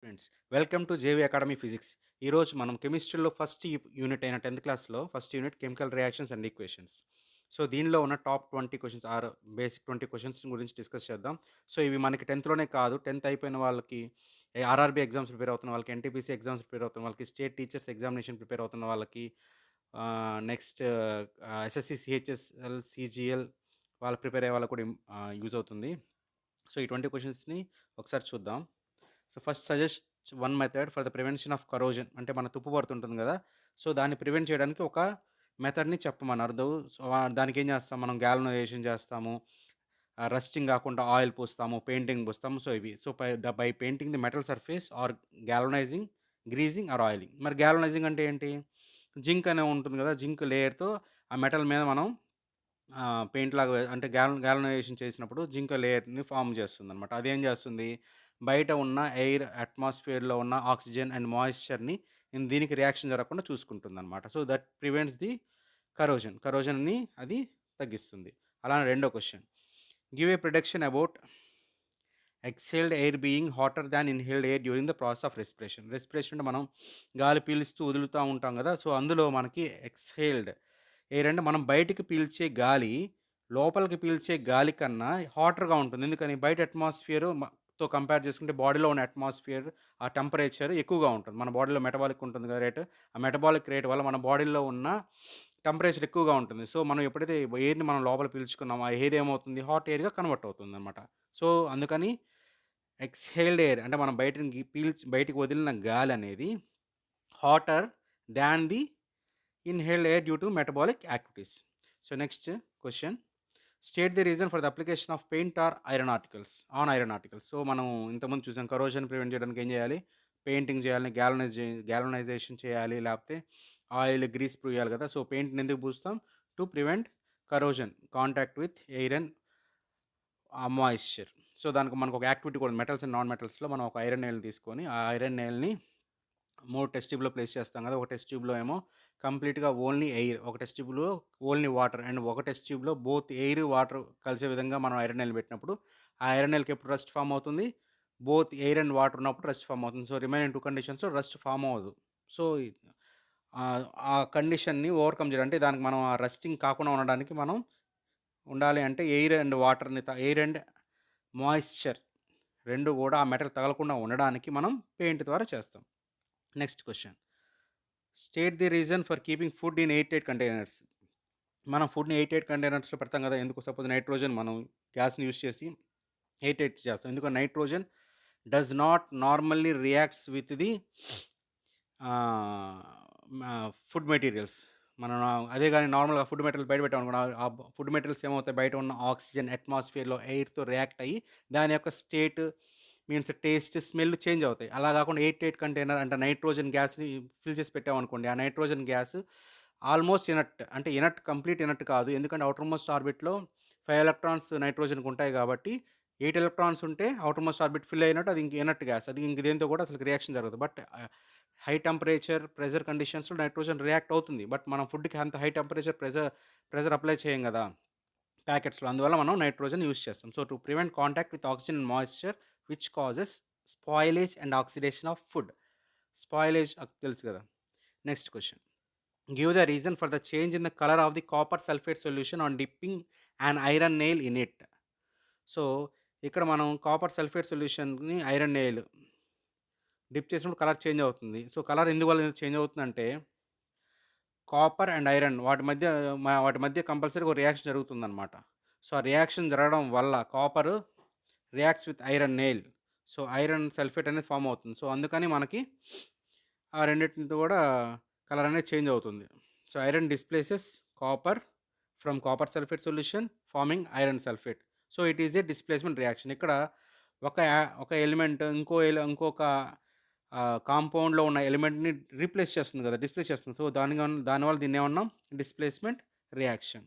Friends, welcome to JV academy physics. ఈరోజు మనం కెమిస్ట్రీలో ఫస్ట్ యూనిట్ అయిన 10th క్లాస్లో first unit chemical reactions and equations. So దీనిలో ఉన్న top 20 questions or basic 20 questions గురించి డిస్కస్ చేద్దాం. సో ఇవి మనకి 10th కాదు, 10th అయిపోయిన వాళ్ళకి, ఆర్ఆర్బీ ఎగ్జామ్స్ ప్రిపేర్ అవుతున్న వాళ్ళకి, ఎన్టీపీసీ ఎగ్జామ్స్ ప్రిపేర్ అవుతున్న వాళ్ళకి, స్టేట్ టీచర్స్ ఎగ్జామినేషన్ ప్రిపేర్ అవుతున్న వాళ్ళకి, నెక్స్ట్ ఎస్ఎస్సి సిహెచ్ఎస్ఎల్ సిజిఎల్ వాళ్ళు ప్రిపేర్ అయ్యే వాళ్ళకి కూడా యూజ్ అవుతుంది. సో ఈ 20 క్వశ్చన్స్ని ఒకసారి చూద్దాం. So first suggest one method for the prevention of corrosion. అంటే మన తుప్పు పడుతుంటుంది కదా, సో దాన్ని ప్రివెంట్ చేయడానికి ఒక మెథడ్ని చెప్పమన్నారు. సో దానికి ఏం చేస్తాం, మనం గ్యాలనైజేషన్ చేస్తాము, రస్టింగ్ కాకుండా ఆయిల్ పోస్తాము, పెయింటింగ్ పోస్తాము. సో ఇవి so by painting the metal surface or galvanizing, greasing or oiling. మరి గ్యాలనైజింగ్ అంటే ఏంటి? జింక్ అనే ఉంటుంది కదా, జింక్ లేయర్తో ఆ మెటల్ మీద మనం పెయింట్ లాగా అంటే గ్యాలనైజేషన్ చేసినప్పుడు జింక్ లేయర్ని ఫామ్ చేస్తుంది అనమాట. అదేం చేస్తుంది, బయట ఉన్న ఎయిర్ అట్మాస్ఫియర్లో ఉన్న ఆక్సిజన్ అండ్ మాయిశ్చర్ని దీనికి రియాక్షన్ జరగకుండా చూసుకుంటుంది అనమాట. సో దట్ ప్రివెంట్స్ ది కరోజన్ని అది తగ్గిస్తుంది. అలానే రెండో question, give a prediction about ఎక్సేల్డ్ air being hotter than inhaled air during the process of respiration అంటే మనం గాలి పీలుస్తూ వదులుతూ ఉంటాం కదా, సో అందులో మనకి ఎక్స్హేల్డ్ ఎయిర్ అంటే మనం బయటికి పీల్చే గాలి లోపలికి పీల్చే గాలి కన్నా హాటర్గా ఉంటుంది. ఎందుకని? బయట తో కంపేర్ చేసుకుంటే బాడీలో ఉన్న అట్మాస్ఫియర్ ఆ టెంపరేచర్ ఎక్కువగా ఉంటుంది. మన బాడీలో మెటబాలిక్ ఉంటుంది కదా రేట్, ఆ మెటబాలిక్ రేట్ వల్ల మన బాడీలో ఉన్న టెంపరేచర్ ఎక్కువగా ఉంటుంది. సో మనం ఎప్పుడైతే ఎయిర్ని మనం లోపల పీల్చుకున్నామో ఆ ఎయిర్ ఏమవుతుంది, హాట్ ఎయిర్గా కన్వర్ట్ అవుతుంది అనమాట. సో అందుకని ఎక్స్‌హేల్డ్ ఎయిర్ అంటే మనం బయటికి వదిలిన గాలి అనేది hotter than the inhaled air due to metabolic activities. So next question, state the reason for the application of paint or iron articles. So మనం ఇంతకుముందు చూసాం, కరోజన్ ప్రివెంట్ చేయడానికి ఏం చేయాలి, పెయింటింగ్ చేయాలి, గ్యాలనైజేషన్ చేయాలి, లేకపోతే ఆయిల్ గ్రీస్ పూయాలి కదా. సో పెయింట్ని ఎందుకు పూస్తాం? To prevent corrosion contact with air and moisture. So దానికి మనకు ఒక యాక్టివిటీ కూడా, మెటల్స్ అండ్ నాన్ మెటల్స్లో మనం ఒక ఐరన్ నెయిల్ తీసుకొని ఆ ఐరన్ నెయిల్ని 3 టెస్ట్ ట్యూబ్లో ప్లేస్ చేస్తాం కదా. ఒక టెస్ట్ ట్యూబ్లో ఏమో కంప్లీట్గా ఓన్లీ ఎయిర్, ఒక టెస్ట్ ట్యూబ్లో ఓన్లీ వాటర్, అండ్ ఒక టెస్ట్ ట్యూబ్లో బోత్ ఎయిర్ వాటర్ కలిసే విధంగా మనం ఐరన్ నెయిల్ పెట్టినప్పుడు ఆ ఐరన్ నెయిల్కి ఎప్పుడు రస్ట్ ఫామ్ అవుతుంది, బోత్ ఎయిర్ అండ్ వాటర్ ఉన్నప్పుడు రస్ట్ ఫామ్ అవుతుంది. సో రిమైనింగ్ 2 కండిషన్స్లో రస్ట్ ఫామ్ అవ్వదు. సో ఆ కండిషన్ని ఓవర్కమ్ చేయడం అంటే దానికి మనం ఆ రస్టింగ్ కాకుండా ఉండడానికి మనం ఉండాలి అంటే ఎయిర్ అండ్ మాయిశ్చర్ 2 కూడా ఆ మెటల్ తగలకుండా ఉండడానికి మనం పెయింట్ ద్వారా చేస్తాం. Next question, state the reason for keeping food in eight containers. మనం ఫుడ్ని ఎయిట్ కంటైనర్స్లో పెడతాం కదా. ఎందుకు? సపోజ్ నైట్రోజన్ మనం గ్యాస్ని యూస్ చేసి ఎయిట్ చేస్తాం. ఎందుకంటే nitrogen does not normally reacts with the food materials. మనం అదే కానీ నార్మల్గా ఫుడ్ మెటీరియల్ బయట పెట్టామనుకున్నా, ఆ ఫుడ్ మెటీరియల్స్ ఏమవుతాయి, బయట ఉన్న ఆక్సిజన్ అట్మాస్ఫియర్లో ఎయిర్తో రియాక్ట్ అయ్యి దాని యొక్క state means taste, smell change అవుతాయి. అలా కాకుండా ఎయిట్ కంటైనర్ అంటే నైట్రోజన్ గ్యాస్ని ఫిల్ చేసి పెట్టామనుకోండి, ఆ నైట్రోజన్ గ్యాస్ ఆల్మోస్ట్ ఇనర్ట్, అంటే కంప్లీట్ ఇనర్ట్ కాదు. ఎందుకంటే అవుటర్ మోస్ట్ ఆర్బిట్లో 5 ఎలక్ట్రాన్స్ నైట్రోజన్కి ఉంటాయి కాబట్టి 8 ఎలక్ట్రాన్స్ ఉంటే అవుటర్ మోస్ట్ ఆర్బిట్ ఫిల్ అయినట్టు అది ఇంక ఇనర్ట్ గ్యాస్, అది ఇంక దేంతో కూడా అసలు రియాక్షన్ జరగదు. బట్ హై టెంపరేచర్ ప్రెజర్ కండిషన్స్లో నైట్రోజన్ రియాక్ట్ అవుతుంది. బట్ మనం ఫుడ్కి అంత హై టెంపరేచర్ ప్రెజర్ అప్లై చేయం కదా ప్యాకెట్స్లో, అందువల్ల మనం నైట్రోజన్ యూస్ చేస్తాం. So to prevent contact with oxygen and moisture which causes spoilage and oxidation of food. Spoilage తెలుసు కదా. Next question, give the reason for the change in the colour of the copper sulphate solution on dipping and iron nail in it. So ఇక్కడ మనం copper sulphate సొల్యూషన్ని iron nail dip చేసినప్పుడు colour change అవుతుంది. So colour ఎందువల్ల change అవుతుందంటే copper and iron వాటి మధ్య కంపల్సరీగా ఒక రియాక్షన్ జరుగుతుందన్నమాట. సో ఆ రియాక్షన్ జరగడం వల్ల copper reacts with iron nail, so iron sulphate అనేది ఫామ్ అవుతుంది. సో అందుకని మనకి ఆ రెండింటితో కూడా కలర్ అనేది చేంజ్ అవుతుంది. So iron displaces copper from copper sulphate solution farming iron sulphate. So it is a displacement reaction. ఇక్కడ ఒక ఎలిమెంట్ ఇంకొక కాంపౌండ్లో ఉన్న ఎలిమెంట్ని రీప్లేస్ చేస్తుంది కదా, డిస్ప్లేస్ చేస్తుంది. సో దానివల్ల దీన్ని ఏమన్నాం, displacement reaction.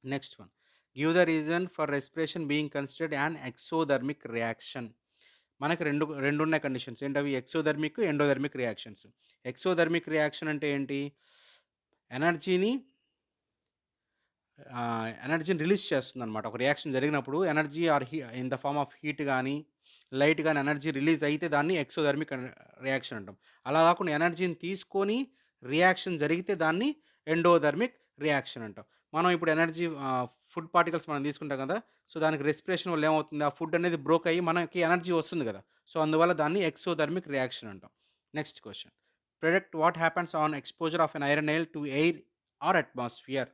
Next one, give the reason for respiration being considered an exothermic reaction. మనకి రెండు ఉన్నాయి కండిషన్స్. ఏంటవి? Exothermic, endothermic reactions. Exothermic reaction అంటే ఏంటి, ఎనర్జీని ఎనర్జీని రిలీజ్ చేస్తుందన్నమాట. ఒక రియాక్షన్ జరిగినప్పుడు energy or in the form of heat కానీ లైట్ గాని ఎనర్జీ రిలీజ్ అయితే దాన్ని ఎక్సోథర్మిక్ రియాక్షన్ అంటాం. అలా కాకుండా ఎనర్జీని తీసుకొని రియాక్షన్ జరిగితే దాన్ని ఎండోథర్మిక్ రియాక్షన్ అంటాం. మనం ఇప్పుడు ఫుడ్ పార్టికల్స్ మనం తీసుకుంటాం కదా! సో, దానికి రెస్పిరేషన్ వల్ల ఏమవుతుంది? ఆ ఫుడ్ అనేది బ్రోక్ అయ్యి మనకి ఎనర్జీ వస్తుంది కదా! సో, అందువల్ల దాన్ని ఎక్సోథర్మిక్ రియాక్షన్ అంటాం. Next question. Predict what happens on exposure of an iron nail to air or atmosphere.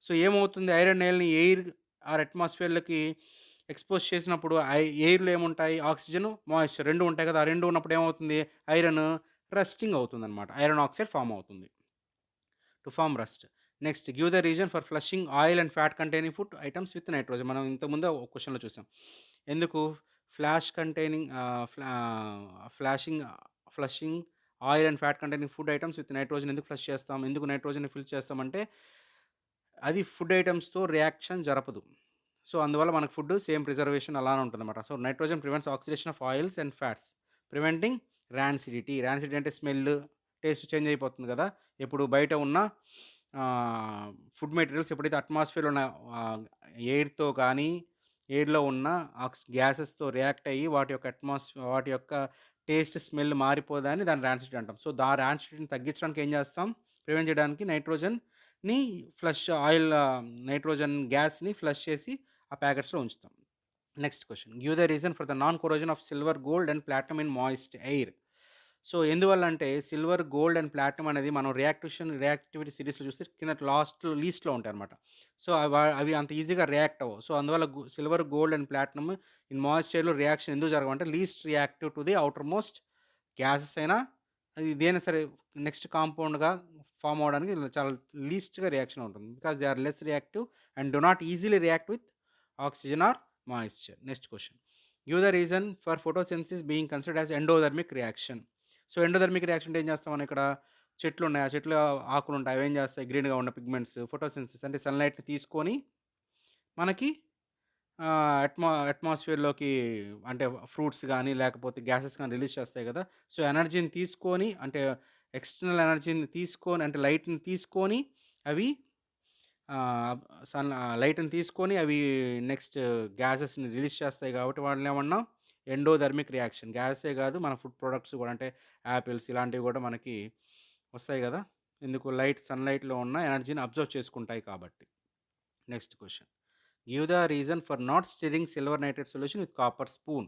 So, ఏమవుతుంది ఐరన్ నెయిల్‌ని ఎయిర్ ఆర్ అట్మాస్ఫియర్‌లోకి ఎక్స్‌పోజ్ చేసినప్పుడు ఎయిర్‌లో ఏముంటాయి? ఆక్సిజన్, మాయిశ్చర్ 2 ఉంటాయి కదా! ఆ 2 ఉన్నప్పుడు ఏమవుతుంది? ఐరన్ రస్టింగ్ అవుతుందనమాట. ఐరన్ ఆక్సైడ్ ఫార్మ్ అవుతుంది. To form rust. Next give the reason for flushing oil and fat containing food items with nitrogen. మనం ఇంతకుముందే ఒక క్వెషన్‌లో చూసాం. ఎందుకు flash containing flashing flushing oil and fat containing food items with nitrogen ఎందుకు flush చేస్తాం? ఎందుకు నైట్రోజన్‌ని ఫిల్ చేస్తామంటే అది ఫుడ్ ఐటమ్స్‌తో రియాక్షన్ జరపదు. సో, అందువల్ల మనకు ఫుడ్ సేమ్ ప్రిజర్వేషన్ అలానే ఉంటుందన్నమాట. So, nitrogen prevents oxidation of oils and fats preventing rancidity. Rancidity అంటే స్మెల్, టేస్ట్ చేంజ్ అయిపోతుంది కదా! ఎప్పుడు బయట ఉన్న ఫుడ్ మెటీరియల్స్ ఎప్పుడైతే అట్మాస్ఫియర్‌లో ఉన్న ఆహ్, ఎయిర్‌తో గానీ, ఎయిర్‌లో ఉన్న గ్యాసెస్‌తో రియాక్ట్ అయ్యి వాటి యొక్క టేస్ట్, స్మెల్ మారిపోదని దాన్ని ర్యాన్సిడిటీ అంటాం. సో, ర్యాన్సిడిటీని తగ్గించడానికి ఏం చేస్తాం? ప్రివెంట్ చేయడానికి నైట్రోజన్‌ని నైట్రోజన్ గ్యాస్‌ని ఫ్లష్ చేసి ఆ ప్యాకెట్స్‌లో ఉంచుతాం. Next question. Give the reason for the non కొరోజన్ of silver, gold and platinum in moist air. So, ఎందువల్ల అంటే సిల్వర్, గోల్డ్ అండ్ ప్లాటినం అనేది మనం రియాక్టివిటీ సిరీస్‌లో చూస్తే కింద లీస్ట్‌లో ఉంటాయన్నమాట. సో, అవి అంత ఈజీగా రియాక్ట్ అవ్వవు. సో, అందువల్ల silver, gold and platinum in moist ఎయిర్‌లో రియాక్షన్ ఎందుకు జరగవంటే least reactive to the outermost gases అయినా అది దేమైనా సరే నెక్స్ట్ కాంపౌండ్‌గా ఫార్మ్ అవ్వడానికి చాలా లీస్ట్‌గా రియాక్షన్ ఉంటుంది. Because they are less reactive and do not easily react with oxygen or moisture. Next question. Give the reason for photosynthesis being considered as endothermic reaction. So, endothermic reaction అంటే ఏం చేస్తాం మనం ఇక్కడ చెట్లున్నాయి. ఆ చెట్లు ఆకులుంటాయి. అవేం చేస్తాయి? గ్రీన్‌గా ఉన్న పిగ్మెంట్స్ ఫోటోసింథసిస్ అంటే సన్‌లైట్‌ని తీసుకొని మనకి అట్మాస్ఫియర్‌లోకి అంటే ఫ్రూట్స్ గానీ, లేకపోతే గ్యాసెస్ గానీ రిలీజ్ చేస్తాయి గదా! సో, ఎనర్జీని తీసుకొని అంటే ఎక్స్‌టర్నల్ ఎనర్జీని తీసుకొని అంటే లైట్‌ని తీసుకొని అవి ఆహ్, లైట్‌ని తీసుకొని అవి నెక్స్ట్ గ్యాసెస్‌ని రిలీజ్ చేస్తాయి కాబట్టి వాటినేమన్నాం ఎండోథర్మిక్ రియాక్షన్. గ్యాసే గాదు మన ఫుడ్ ప్రొడక్ట్స్ గూడా అంటే యాపిల్స్ ఇలాంటివి గూడా మనకి వస్తాయి గదా! ఎందుకు సన్‌లైట్‌లో ఉన్న ఎనర్జీని అబ్జర్వ్ చేసుకుంటాయి కాబట్టి. Next question. Give the reason for not stirring silver nitrate solution with copper spoon.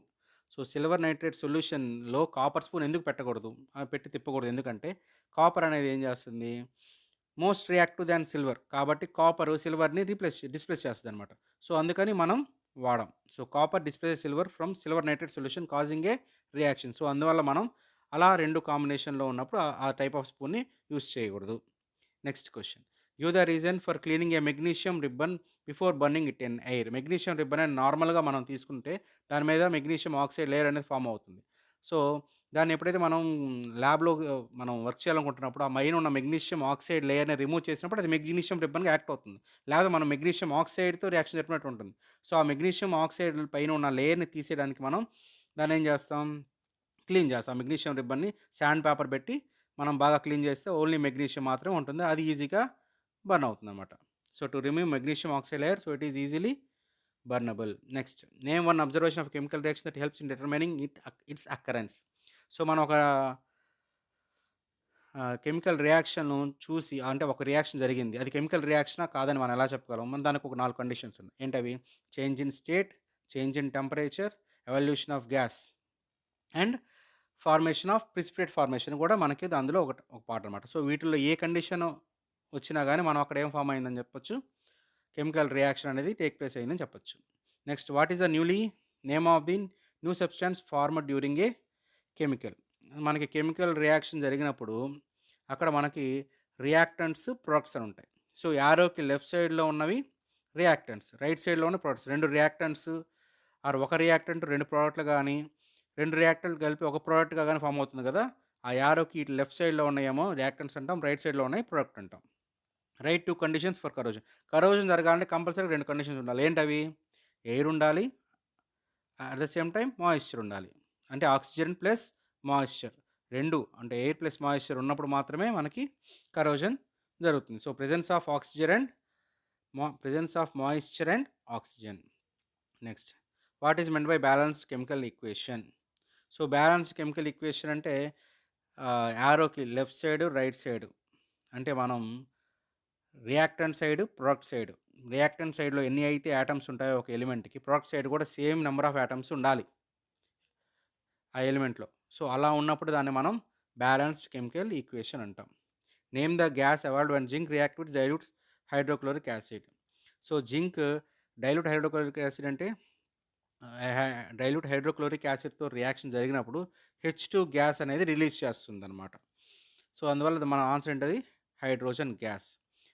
So, silver nitrate సొల్యూషన్‌లో కాపర్ స్పూన్ ఎందుకు పెట్టకూడదు? పెట్టి తిప్పకూడదు. ఎందుకంటే కాపర్ అనేది ఏం చేస్తుంది? Most reactive than silver. కాబట్టి సిల్వర్‌ని డిస్ప్లేస్ చేస్తదనమాట. సో, అందుకని మనం వాడం. So, copper displace silver from silver nitrate solution causing a reaction. So, అందువల్ల మనం అలా 2 కాంబినేషన్‌లో ఉన్నప్పుడు ఆ టైప్ ఆఫ్ స్పూన్‌ని యూజ్ చేయకూడదు. Next question. Give the reason for cleaning A magnesium ribbon before burning it in air. Magnesium ribbon అని నార్మల్‌గా మనం తీసుకుంటే దాని మీద మెగ్నీషియం ఆక్సైడ్ లేయర్ అనేది ఫార్మ్ అవుతుంది. సో, దాన్ని ఎప్పుడైతే ల్యాబ్‌లో మనం వర్క్ చేయాలనుకుంటున్నప్పుడు ఆ పైన ఉన్న మెగ్నీషియం ఆక్సైడ్ లేయర్‌ని రిమూవ్ చేసినప్పుడు అది మెగ్నీషియం రిబ్బన్‌గా యాక్ట్ అవుతుంది. లేదా మనం మెగ్నీషియం ఆక్సైడ్‌తో రియాక్షన్ జరిపినట్టు ఉంటుంది. సో, ఆ మెగ్నీషియం ఆక్సైడ్ పైన ఉన్న లేయర్‌ని తీసేయడానికి మనం దాన్నేం చేస్తాం? క్లీన్ చేస్తాం. మెగ్నీషియం రిబ్బన్‌ని సాండ్ పేపర్ పెట్టి మనం బాగా క్లీన్ చేస్తే ఓన్లీ మెగ్నీషియం మాత్రమే ఉంటుంది. అది ఈజీగా బర్న్ అవుతుందన్నమాట. So, to remove magnesium oxide layer so it is easily burnable. Next name one observation of chemical reaction that helps in determining its occurrence. So, మనం ఒక కెమికల్ రియాక్షన్‌ను చూసి అంటే ఒక రియాక్షన్ జరిగింది. అది కెమికల్ రియాక్షనా కాదని మనం ఎలా చెప్పగలం? దానికి ఒక 4 కండిషన్స్ ఉన్నాయి. ఏంటవి? Change in state, change in temperature, evolution of gas and formation of precipitate formation కూడా మనకి అందులో ఒక పార్ట్ అనమాట. సో, వీటిల్లో ఏ కండిషన్ వచ్చినా గానీ మనం అక్కడ ఏం ఫార్మ్ అయిందని చెప్పొచ్చు? కెమికల్ రియాక్షన్ అనేది టేక్ ప్లేస్ అయిందని చెప్పొచ్చు. Next what is the name of the new substance formed during a chemical. మనకి కెమికల్ రియాక్షన్ జరిగినప్పుడు అక్కడ మనకి రియాక్టెంట్స్, ప్రొడక్ట్స్ అని ఉంటాయి. సో, యారోకి లెఫ్ట్ సైడ్‌లో ఉన్నవి రియాక్టెంట్స్, రైట్ సైడ్‌లో ఉన్న ప్రొడక్ట్స్. 2 రియాక్టెంట్స్ ఒక రియాక్టెంట్ 2 ప్రొడక్ట్‌లు గాని, 2 రియాక్టెంట్లు కలిపి ఒక ప్రొడక్ట్‌గా గాని ఫార్మ్ అవుతుంది కదా! ఆ యారోకి ఇటు లెఫ్ట్ సైడ్‌లో ఉన్నయేమో రియాక్టెంట్స్ అంటాం. రైట్ సైడ్‌లో ఉన్నాయి ప్రొడక్ట్ అంటాం. Right 2 conditions for corrosion. Corrosion జరగాలంటే కంపల్సరీగా 2 కండిషన్స్ ఉండాలి. ఏంటవి? ఎయిర్ ఉండాలి. At the same time moisture ఉండాలి. అంటే ఆక్సిజన్ ప్లస్ మాయిశ్చర్ 2 అంటే ఎయిర్ ప్లస్ మాయిశ్చర్ ఉన్నప్పుడు మాత్రమే మనకి కరోజన్ జరుగుతుంది. So, presence of moisture and oxygen. Next what is meant by balanced chemical equation? So balanced chemical equation అంటే యారోకి left side, right side అంటే మనం reactant side, product side. Reactant సైడ్‌లో ఎన్ని అయితే యాటమ్స్ ఉంటాయో ఒక ఎలిమెంట్‌కి, ప్రొడక్ట్ సైడ్ కూడా సేమ్ నంబర్ ఆఫ్ యాటమ్స్ ఉండాలి ఆ ఎలిమెంట్‌లో. సో అలా ఉన్నప్పుడు దాన్ని మనం బ్యాలెన్స్డ్ కెమికల్ ఈక్వేషన్ అంటాం. Name the gas avoid one zinc react with dilute hydrochloric acid. So zinc dilute hydrochloric acid అంటే డైల్యూట్ హైడ్రోక్లోరిక్ యాసిడ్‌తో రియాక్షన్ జరిగినప్పుడు H2 గ్యాస్ అనేది రిలీజ్ చేస్తుందనమాట. సో అందువల్ల మన ఆన్సర్ ఏంటది? Hydrogen gas.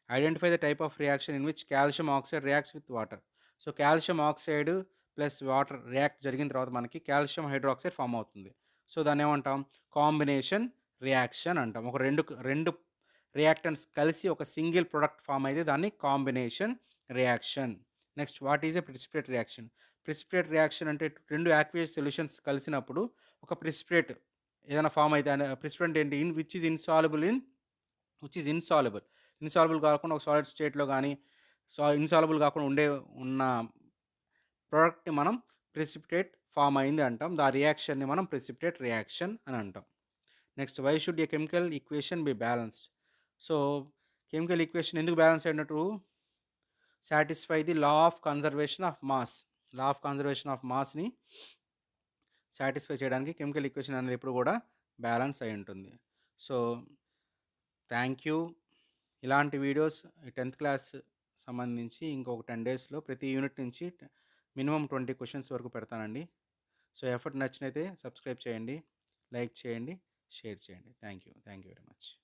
Identify the type of reaction in which calcium oxide reacts with water. So calcium oxide plus water react జరిగిన తర్వాత మనకి calcium hydroxide form అవుతుంది. So దాన్ని ఏమంటాం? కాంబినేషన్ రియాక్షన్ అంటాం. ఒక రెండు రియాక్టెంట్స్ కలిసి ఒక సింగిల్ ప్రొడక్ట్ ఫామ్ అయితే దాన్ని combination reaction. Next what is a precipitate reaction? Precipitate reaction అంటే రెండు యాక్వియస్ సొల్యూషన్స్ కలిసినప్పుడు ఒక ప్రిసిపిటేట్ ఏదైనా ఫామ్ అయితే ప్రిసిపిటెంట్ ఏంటి? విచ్ ఈజ్ ఇన్సాల్యుబుల్ ఇన్సాల్యుబుల్ కాకుండా ఒక సాలిడ్ స్టేట్‌లో గానీ, ఇన్సాల్యుబుల్ కాకుండా ఉన్న ప్రోడక్ట్‌ని మనం ప్రిసిపిటేట్ ఫామ్ అయింది అంటాం. ఆ రియాక్షన్‌ని మనం ప్రిసిపిటేట్ రియాక్షన్ అని అంటాం. Next why should a chemical equation be balanced? So chemical equation ఎందుకు బ్యాలెన్స్ అయినట్టు? Satisfy the law of conservation of mass. Law of conservation of మాస్‌ని సాటిస్ఫై చేయడానికి కెమికల్ ఈక్వేషన్ అనేది ఎప్పుడు కూడా బ్యాలెన్స్ అయి ఉంటుంది. So thank you. ఇలాంటి వీడియోస్ 10th క్లాస్ సంబంధించి ఇంకొక 10 డేస్‌లో ప్రతి యూనిట్ నుంచి మినిమమ్ 20 క్వెషన్స్ వరకు పెడతానండి. సో ఎఫర్ట్ నచ్చినైతే సబ్స్క్రైబ్ చేయండి, లైక్ చేయండి, షేర్ చేయండి. Thank you very much.